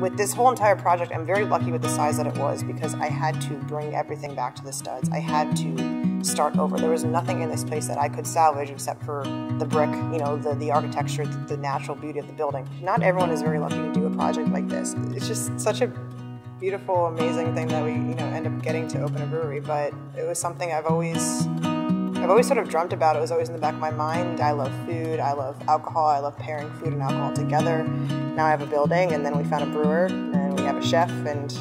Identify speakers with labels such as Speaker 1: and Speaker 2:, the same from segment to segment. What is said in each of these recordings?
Speaker 1: With this whole entire project, I'm very lucky with the size that it was because I had to bring everything back to the studs. I had to start over. There was nothing in this place that I could salvage except for the brick, you know, the architecture, the natural beauty of the building. Not everyone is very lucky to do a project like this. It's just such a beautiful, amazing thing that we, end up getting to open a brewery. But it was something I've always sort of dreamt about. It was always in the back of my mind. I love food, I love alcohol, I love pairing food and alcohol together. Now I have a building, and then we found a brewer, and we have a chef, and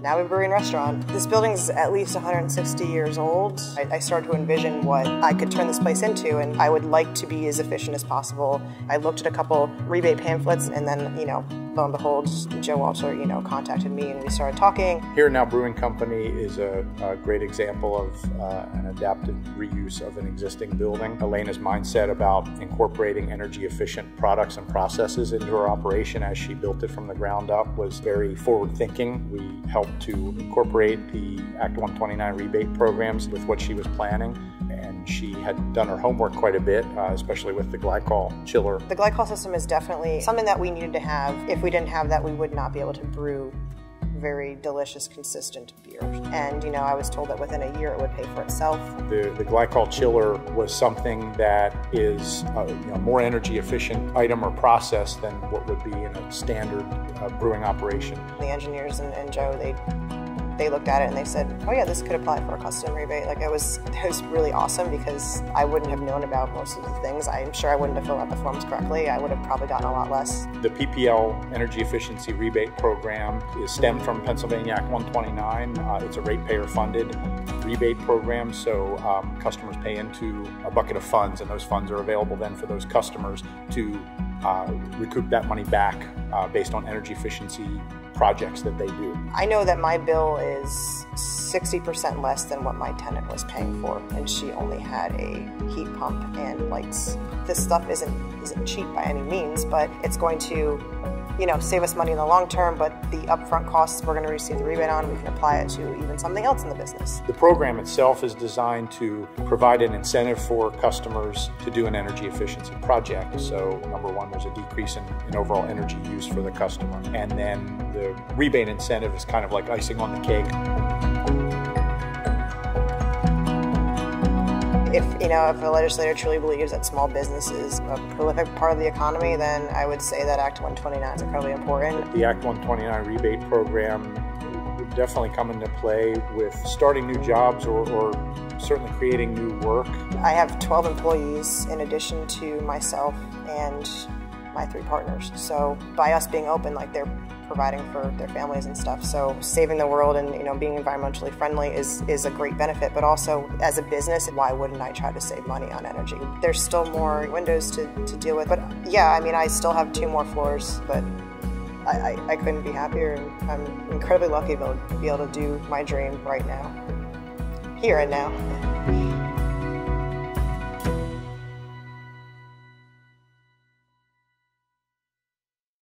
Speaker 1: now we have a brewery and restaurant. This building's at least 160 years old. I started to envision what I could turn this place into, and I would like to be as efficient as possible. I looked at a couple rebate pamphlets, and then, lo and behold, Joe Walter, contacted me, and we started talking.
Speaker 2: Here Now Brewing Company is a great example of an adaptive reuse of an existing building. Elena's mindset about incorporating energy efficient products and processes into her operation as she built it from the ground up was very forward thinking. We helped to incorporate the Act 129 rebate programs with what she was planning, and she had done her homework quite a bit, especially with the glycol chiller.
Speaker 1: The glycol system is definitely something that we needed to have. If we didn't have that, we would not be able to brew very delicious, consistent beer. And, I was told that within a year it would pay for itself.
Speaker 2: The glycol chiller was something that is a more energy efficient item or process than what would be in a standard brewing operation.
Speaker 1: The engineers and Joe, they looked at it and they said, oh yeah, this could apply for a custom rebate. It was really awesome because I wouldn't have known about most of the things. I'm sure I wouldn't have filled out the forms correctly. I would have probably gotten a lot less.
Speaker 2: The PPL Energy Efficiency Rebate Program is stemmed from Pennsylvania Act 129. It's a ratepayer funded rebate program, so customers pay into a bucket of funds, and those funds are available then for those customers to recoup that money back based on energy efficiency projects that they do.
Speaker 1: I know that my bill is 60% less than what my tenant was paying for, and she only had a heat pump and lights. This stuff isn't cheap by any means, but it's going to save us money in the long term, but the upfront costs we're going to receive the rebate on, we can apply it to even something else in the business.
Speaker 2: The program itself is designed to provide an incentive for customers to do an energy efficiency project. So number one, there's a decrease in overall energy use for the customer. And then the rebate incentive is kind of like icing on the cake.
Speaker 1: If a legislator truly believes that small business is a prolific part of the economy, then I would say that Act 129 is incredibly important.
Speaker 2: The Act 129 rebate program would definitely come into play with starting new jobs or certainly creating new work.
Speaker 1: I have 12 employees in addition to myself and my 3 partners. So by us being open, they're providing for their families and stuff. So saving the world and being environmentally friendly is a great benefit, but also as a business, why wouldn't I try to save money on energy? There's still more windows to deal with, but yeah, I still have 2 more floors, but I couldn't be happier, and I'm incredibly lucky to be able to do my dream right now, here and now.